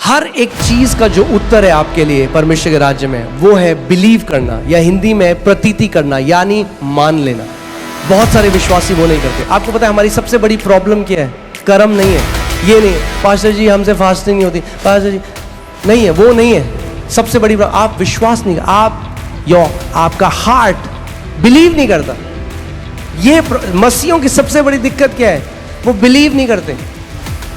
हर एक चीज का जो उत्तर है आपके लिए परमेश्वर के राज्य में, वो है बिलीव करना, या हिंदी में प्रतीति करना, यानी मान लेना। बहुत सारे विश्वासी वो नहीं करते। आपको पता है हमारी सबसे बड़ी प्रॉब्लम क्या है? कर्म नहीं है, ये नहीं है पास्टर जी हमसे फास्टिंग नहीं होती, पास्टर जी नहीं है, वो नहीं है सबसे बड़ी प्रॉब्लम। आप विश्वास नहीं, आपका हार्ट बिलीव नहीं करता। ये मसीहों की सबसे बड़ी दिक्कत क्या है? वो बिलीव नहीं करते।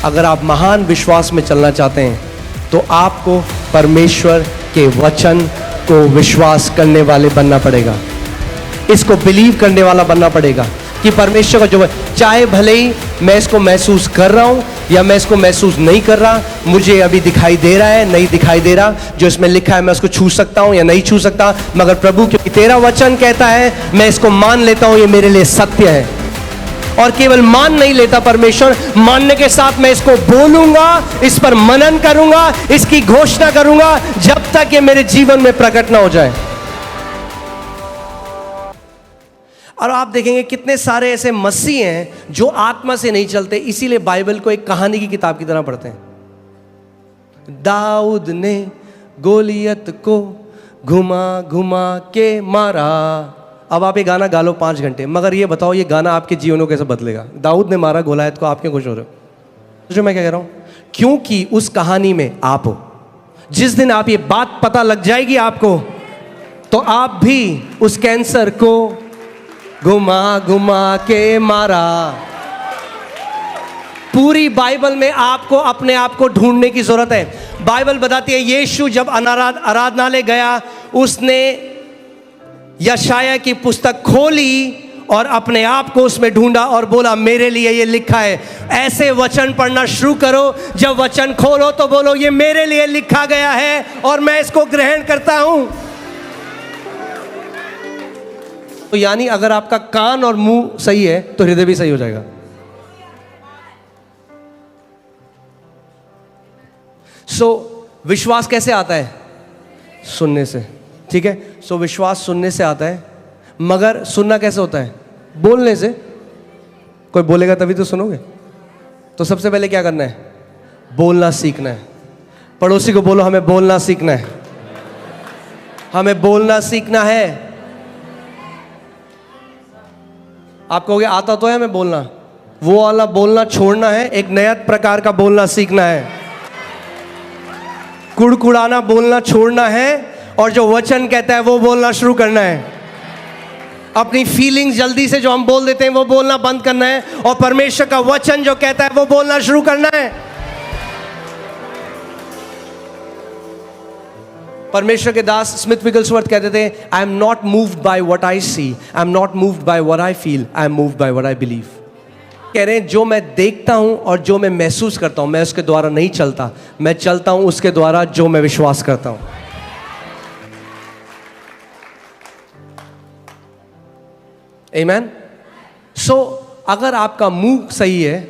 अगर आप महान विश्वास में चलना चाहते हैं तो आपको परमेश्वर के वचन को विश्वास करने वाले बनना पड़ेगा, इसको बिलीव करने वाला बनना पड़ेगा कि परमेश्वर का जो, चाहे भले ही मैं इसको महसूस कर रहा हूं या मैं इसको महसूस नहीं कर रहा, मुझे अभी दिखाई दे रहा है नहीं दिखाई दे रहा, जो इसमें लिखा है मैं उसको छू सकता हूं या नहीं छू सकता, मगर प्रभु क्योंकि तेरा वचन कहता है मैं इसको मान लेता हूं, ये मेरे लिए सत्य है। और केवल मान नहीं लेता परमेश्वर, मानने के साथ मैं इसको बोलूंगा, इस पर मनन करूंगा, इसकी घोषणा करूंगा जब तक ये मेरे जीवन में प्रकट ना हो जाए। और आप देखेंगे कितने सारे ऐसे मसीह हैं जो आत्मा से नहीं चलते, इसीलिए बाइबल को एक कहानी की किताब की तरह पढ़ते हैं। दाऊद ने गोलियत को घुमा घुमा के मारा। अब आप ये गाना गा लो 5 घंटे, मगर ये बताओ ये गाना आपके जीवन को कैसे बदलेगा? दाऊद ने मारा गोलियत को, आप क्यों खुश हो रहे हो? जो मैं क्या कह रहा हूं, क्योंकि उस कहानी में आप हो। जिस दिन आप ये बात पता लग जाएगी आपको, तो आप भी उस कैंसर को घुमा घुमा के मारा। पूरी बाइबल में आपको अपने आप को ढूंढने की जरूरत है। बाइबल बताती है यीशु जब आराधनालय गया, उसने यशाया की पुस्तक खोली और अपने आप को उसमें ढूंढा और बोला मेरे लिए ये लिखा है। ऐसे वचन पढ़ना शुरू करो, जब वचन खोलो तो बोलो ये मेरे लिए लिखा गया है और मैं इसको ग्रहण करता हूं। तो यानी अगर आपका कान और मुंह सही है तो हृदय भी सही हो जाएगा। विश्वास कैसे आता है? सुनने से, ठीक है। विश्वास सुनने से आता है, मगर सुनना कैसे होता है? बोलने से। कोई बोलेगा तभी तो सुनोगे। तो सबसे पहले क्या करना है? बोलना सीखना है। पड़ोसी को बोलो हमें बोलना सीखना है, हमें बोलना सीखना है। आप कहोगे आता तो है हमें बोलना, वो वाला बोलना छोड़ना है, एक नया प्रकार का बोलना सीखना है। कुड़कुड़ाना बोलना छोड़ना है और जो वचन कहता है वो बोलना शुरू करना है। अपनी फीलिंग्स जल्दी से जो हम बोल देते हैं वो बोलना बंद करना है और परमेश्वर का वचन जो कहता है वो बोलना शुरू करना है। परमेश्वर के दास स्मिथ विगलस्वर्थ कहते थे, I am not moved by what I see, I am not moved by what I feel, I am moved by what I believe. कह रहे हैं जो मैं देखता हूं और जो मैं महसूस करता हूं, मैं उसके द्वारा नहीं चलता, मैं चलता हूं उसके द्वारा जो मैं विश्वास करता हूं। आमीन। अगर आपका मुंह सही है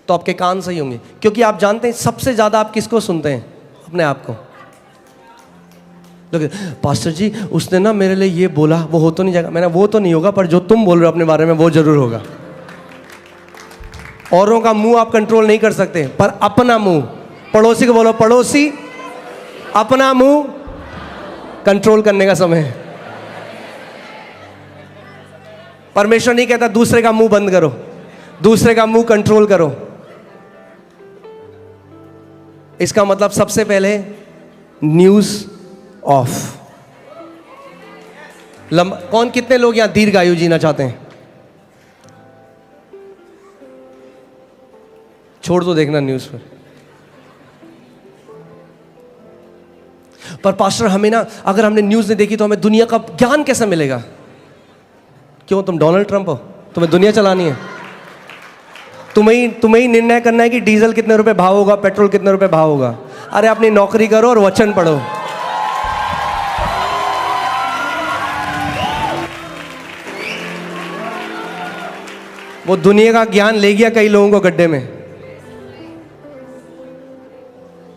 तो आपके कान सही होंगे, क्योंकि आप जानते हैं सबसे ज्यादा आप किसको सुनते हैं? अपने आप को। पास्टर जी उसने ना मेरे लिए ये बोला, वो हो तो नहीं जाएगा। मैंने वो तो नहीं होगा, पर जो तुम बोल रहे हो अपने बारे में वो जरूर होगा। औरों का मुंह आप कंट्रोल नहीं कर सकते, पर अपना मुंह, पड़ोसी को बोलो पड़ोसी अपना मुंह कंट्रोल करने का समय है। परमेश्वर नहीं कहता दूसरे का मुंह बंद करो, दूसरे का मुंह कंट्रोल करो। इसका मतलब सबसे पहले न्यूज ऑफ। कौन कितने लोग यहां दीर्घायु जीना चाहते हैं? छोड़ दो देखना न्यूज पर पास्टर हमें ना, अगर हमने न्यूज नहीं देखी तो हमें दुनिया का ज्ञान कैसे मिलेगा? क्यों, तुम डोनाल्ड ट्रंप हो? तुम्हें दुनिया चलानी है? तुम्हें ही निर्णय करना है कि डीजल कितने रुपए भाव होगा, पेट्रोल कितने रुपए भाव होगा। अरे अपनी नौकरी करो और वचन पढ़ो। वो दुनिया का ज्ञान ले गया कई लोगों को गड्ढे में।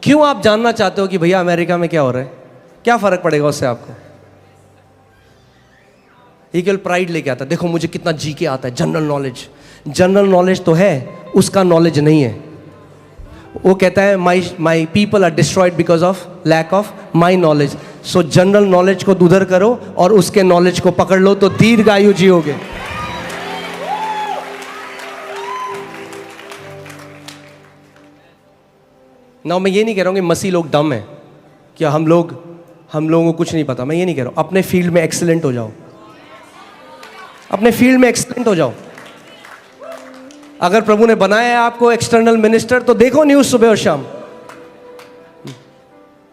क्यों आप जानना चाहते हो कि भैया अमेरिका में क्या हो रहा है? क्या फर्क पड़ेगा उससे आपको? ये केवल प्राइड लेके आता है, देखो मुझे कितना जी के आता है। जनरल नॉलेज तो है, उसका नॉलेज नहीं है। वो कहता है my people are destroyed because of lack of my knowledge. So general knowledge को उधर करो और उसके नॉलेज को पकड़ लो तो दीर्घायु जियोगे। ना मैं ये नहीं कह रहा हूँ कि मसीह लोग डम है, क्या हम लोगों को कुछ नहीं पता, मैं ये नहीं कह रहा हूँ। अपने फील्ड में एक्सीलेंट हो जाओ, अपने फील्ड में एक्सीलेंट हो जाओ। अगर प्रभु ने बनाया है आपको एक्सटर्नल मिनिस्टर तो देखो न्यूज़ सुबह और शाम,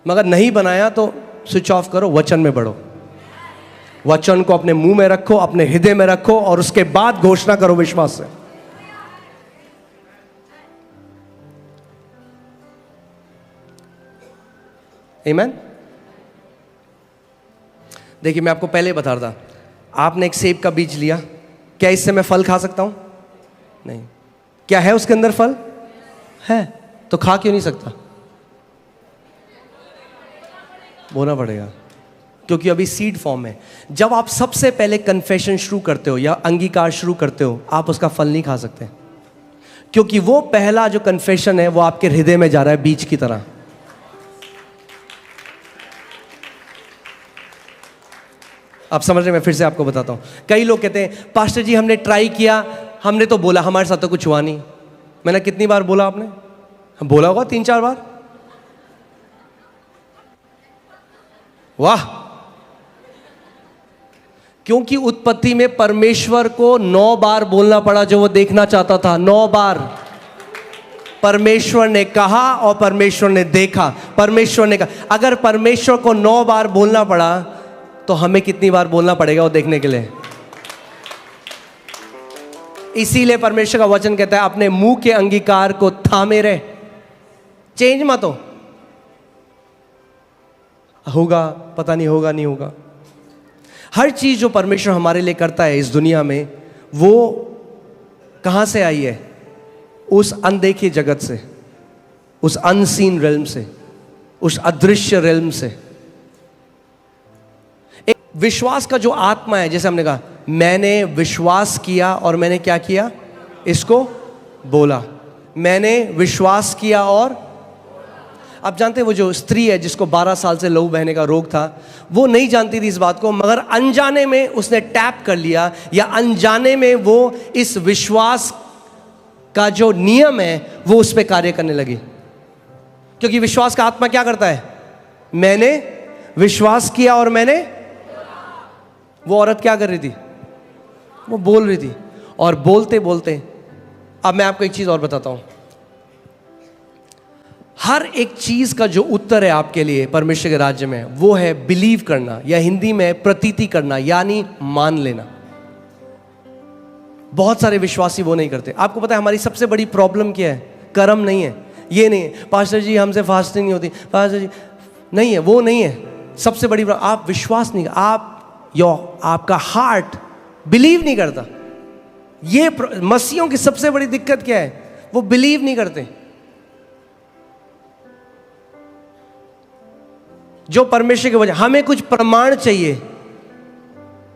मगर नहीं बनाया तो स्विच ऑफ करो, वचन में बढ़ो, वचन को अपने मुंह में रखो, अपने हृदय में रखो और उसके बाद घोषणा करो विश्वास से। आमीन। देखिए मैं आपको पहले बता रहा था, आपने एक सेब का बीज लिया, क्या इससे मैं फल खा सकता हूं? नहीं। क्या है उसके अंदर फल? है, तो खा क्यों नहीं सकता? बोना पड़ेगा, क्योंकि अभी सीड फॉर्म है। जब आप सबसे पहले कन्फेशन शुरू करते हो या अंगीकार शुरू करते हो, आप उसका फल नहीं खा सकते, क्योंकि वो पहला जो कन्फेशन है वो आपके हृदय में जा रहा है बीज की तरह। आप समझ रहे हैं? मैं फिर से आपको बताता हूं। कई लोग कहते हैं पास्टर जी हमने ट्राई किया, हमने तो बोला, हमारे साथ तो कुछ हुआ नहीं। मैंने कितनी बार बोला? आपने बोला होगा 3-4 बार। वाह! क्योंकि उत्पत्ति में परमेश्वर को 9 बार बोलना पड़ा जो वो देखना चाहता था। 9 बार परमेश्वर ने कहा और परमेश्वर ने देखा। परमेश्वर ने कहा, अगर परमेश्वर को 9 बार बोलना पड़ा तो हमें कितनी बार बोलना पड़ेगा वो देखने के लिए? इसीलिए परमेश्वर का वचन कहता है अपने मुंह के अंगीकार को थामे रहे, चेंज मत हो। होगा, पता नहीं होगा, नहीं होगा। हर चीज जो परमेश्वर हमारे लिए करता है इस दुनिया में, वो कहां से आई है? उस अनदेखे जगत से, उस अनसीन रेल्म से, उस अदृश्य रेल्म से। एक विश्वास का जो आत्मा है, जैसे हमने कहा मैंने विश्वास किया और मैंने क्या किया? इसको बोला। मैंने विश्वास किया और आप जानते हैं वो जो स्त्री है जिसको 12 साल से लहू बहने का रोग था, वो नहीं जानती थी इस बात को, मगर अनजाने में उसने टैप कर लिया, या अनजाने में वो इस विश्वास का जो नियम है वो उस पर कार्य करने लगी। क्योंकि विश्वास का आत्मा क्या करता है? मैंने विश्वास किया और मैंने, वो औरत क्या कर रही थी? वो बोल रही थी। और बोलते बोलते, अब मैं आपको एक चीज और बताता हूं, हर एक चीज का जो उत्तर है आपके लिए परमेश्वर के राज्य में, वो है बिलीव करना, या हिंदी में प्रतीति करना, यानी मान लेना। बहुत सारे विश्वासी वो नहीं करते। आपको पता है हमारी सबसे बड़ी प्रॉब्लम क्या है? कर्म नहीं है। ये नहीं है पास्टर जी हमसे फास्टिंग नहीं होती, पास्टर जी नहीं है, वो नहीं है। सबसे बड़ी आप विश्वास नहीं, आपका हार्ट बिलीव नहीं करता। ये मसीहों की सबसे बड़ी दिक्कत क्या है? वो बिलीव नहीं करते। जो परमेश्वर की वजह, हमें कुछ प्रमाण चाहिए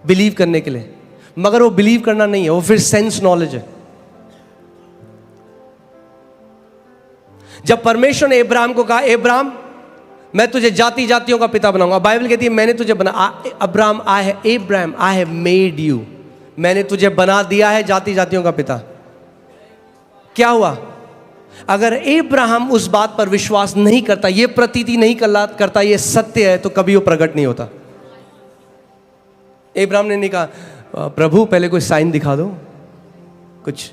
बिलीव करने के लिए, मगर वो बिलीव करना नहीं है, वो फिर सेंस नॉलेज है। जब परमेश्वर ने इब्राहिम को कहा, इब्राहिम मैं तुझे जाति जातियों का पिता बनाऊंगा, बाइबल कहती है मैंने तुझे बना, Abraham I have made you, मैंने तुझे बना दिया है जाति जातियों का पिता। क्या हुआ? अगर इब्राहिम उस बात पर विश्वास नहीं करता, ये प्रतीति नहीं करता ये सत्य है, तो कभी वो प्रकट नहीं होता। इब्राहिम ने नहीं कहा प्रभु पहले कोई साइन दिखा दो कुछ।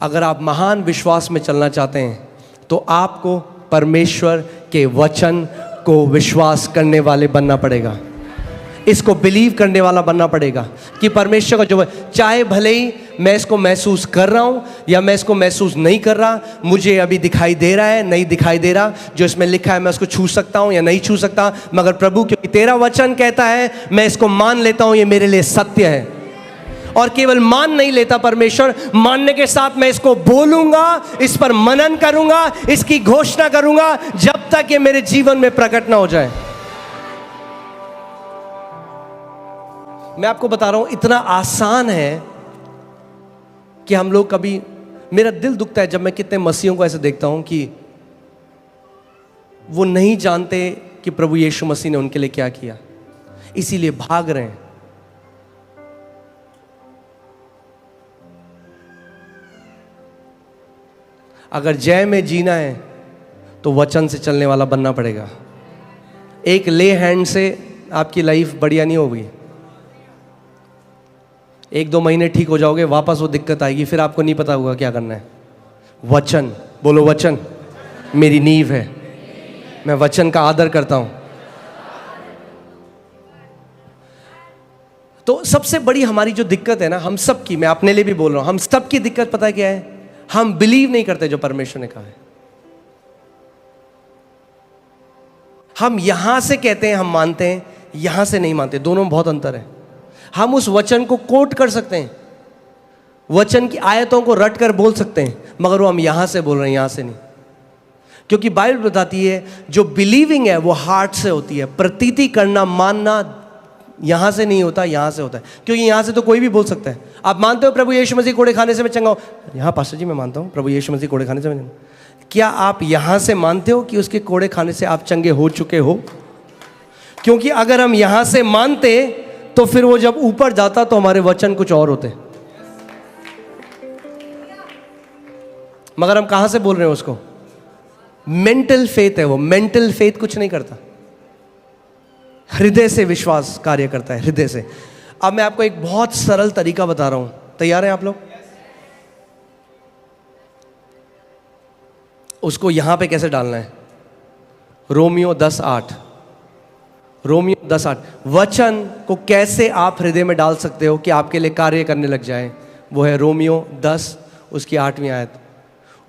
अगर आप महान विश्वास में चलना चाहते हैं तो आपको परमेश्वर के वचन को विश्वास करने वाले बनना पड़ेगा, इसको बिलीव करने वाला बनना पड़ेगा कि परमेश्वर का जो, चाहे भले ही मैं इसको महसूस कर रहा हूं या मैं इसको महसूस नहीं कर रहा, मुझे अभी दिखाई दे रहा है नहीं दिखाई दे रहा, जो इसमें लिखा है मैं उसको छू सकता हूं या नहीं छू सकता, मगर प्रभु क्योंकि तेरा वचन कहता है मैं इसको मान लेता हूं, ये मेरे लिए सत्य है। और केवल मान नहीं लेता परमेश्वर, मानने के साथ मैं इसको बोलूंगा, इस पर मनन करूंगा, इसकी घोषणा करूंगा जब तक ये मेरे जीवन में प्रकट ना हो जाए। मैं आपको बता रहा हूं इतना आसान है कि हम लोग कभी, मेरा दिल दुखता है जब मैं कितने मसीहों को ऐसे देखता हूं कि वो नहीं जानते कि प्रभु यीशु मसीह ने उनके लिए क्या किया, इसीलिए भाग रहे हैं। अगर जय में जीना है तो वचन से चलने वाला बनना पड़ेगा। एक ले हैंड से आपकी लाइफ बढ़िया नहीं होगी। 1-2 महीने ठीक हो जाओगे, वापस वो दिक्कत आएगी, फिर आपको नहीं पता होगा क्या करना है। वचन, बोलो वचन मेरी नींव है, मैं वचन का आदर करता हूं। तो सबसे बड़ी हमारी जो दिक्कत है ना, हम सब की, मैं अपने लिए भी बोल रहा हूं, हम सब की दिक्कत पता है क्या है? हम बिलीव नहीं करते जो परमेश्वर ने कहा है। हम यहां से कहते हैं हम मानते हैं, यहां से नहीं मानते, दोनों में बहुत अंतर है। हम उस वचन को कोट कर सकते हैं, वचन की आयतों को रट कर बोल सकते हैं, मगर वो हम यहां से बोल रहे हैं, यहां से नहीं। क्योंकि बाइबल बताती है जो बिलीविंग है वो हार्ट से होती है, प्रतीति करना, मानना यहां से नहीं होता, यहां से होता है। क्योंकि यहां से तो कोई भी बोल सकता है। आप मानते हो प्रभु यीशु मसीह कोड़े खाने से मैं चंगा हूं? यहां पास्टर जी मैं मानता हूं प्रभु यीशु मसीह कोड़े खाने से मैं, क्या आप यहां से मानते हो कि उसके कोड़े खाने से आप चंगे हो चुके हो? क्योंकि अगर हम यहां से मानते तो फिर वो जब ऊपर जाता तो हमारे वचन कुछ और होते। मगर हम कहां से बोल रहे हैं उसको? मेंटल फेथ है वो। मेंटल फेथ कुछ नहीं करता, हृदय से विश्वास कार्य करता है, हृदय से। अब मैं आपको एक बहुत सरल तरीका बता रहा हूं, तैयार हैं आप लोग? उसको यहां पे कैसे डालना है? Romeo 10:8, Romeo 10:8। वचन को कैसे आप हृदय में डाल सकते हो कि आपके लिए कार्य करने लग जाए, वो है रोमियो 10 उसकी 8वीं आयत।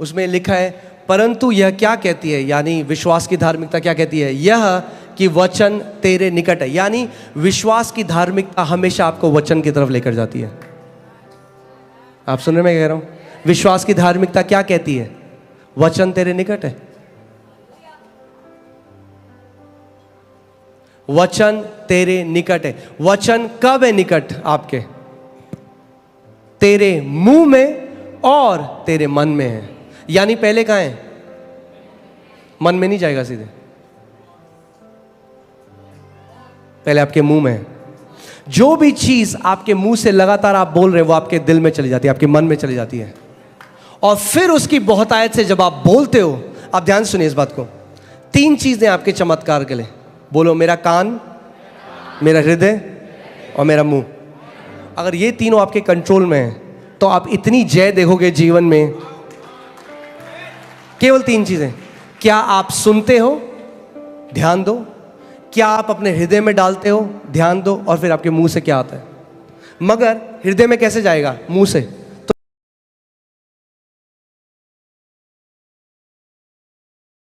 उसमें लिखा है, परंतु यह क्या कहती है, यानी विश्वास की धार्मिकता क्या कहती है? यह कि वचन तेरे निकट है। यानी विश्वास की धार्मिकता हमेशा आपको वचन की तरफ लेकर जाती है। आप सुन रहे मैं कह रहा हूं? विश्वास की धार्मिकता क्या कहती है? वचन तेरे निकट है। वचन तेरे निकट है। वचन कब है निकट आपके? तेरे मुंह में और तेरे मन में है। यानी पहले कहां है? मन में नहीं जाएगा सीधे, पहले आपके मुंह में है। जो भी चीज आपके मुंह से लगातार आप बोल रहे हैं वो आपके दिल में चली जाती है, आपके मन में चली जाती है, और फिर उसकी बहुतायत से जब आप बोलते हो, आप ध्यान सुनिए इस बात को, 3 चीजें आपके चमत्कार के लिए। बोलो, मेरा कान, मेरा हृदय और मेरा मुंह। अगर ये तीनों आपके कंट्रोल में है तो आप इतनी जय देखोगे जीवन में। केवल 3 चीजें। क्या आप सुनते हो? ध्यान दो। क्या आप अपने हृदय में डालते हो? ध्यान दो। और फिर आपके मुंह से क्या आता है? मगर हृदय में कैसे जाएगा? मुंह से।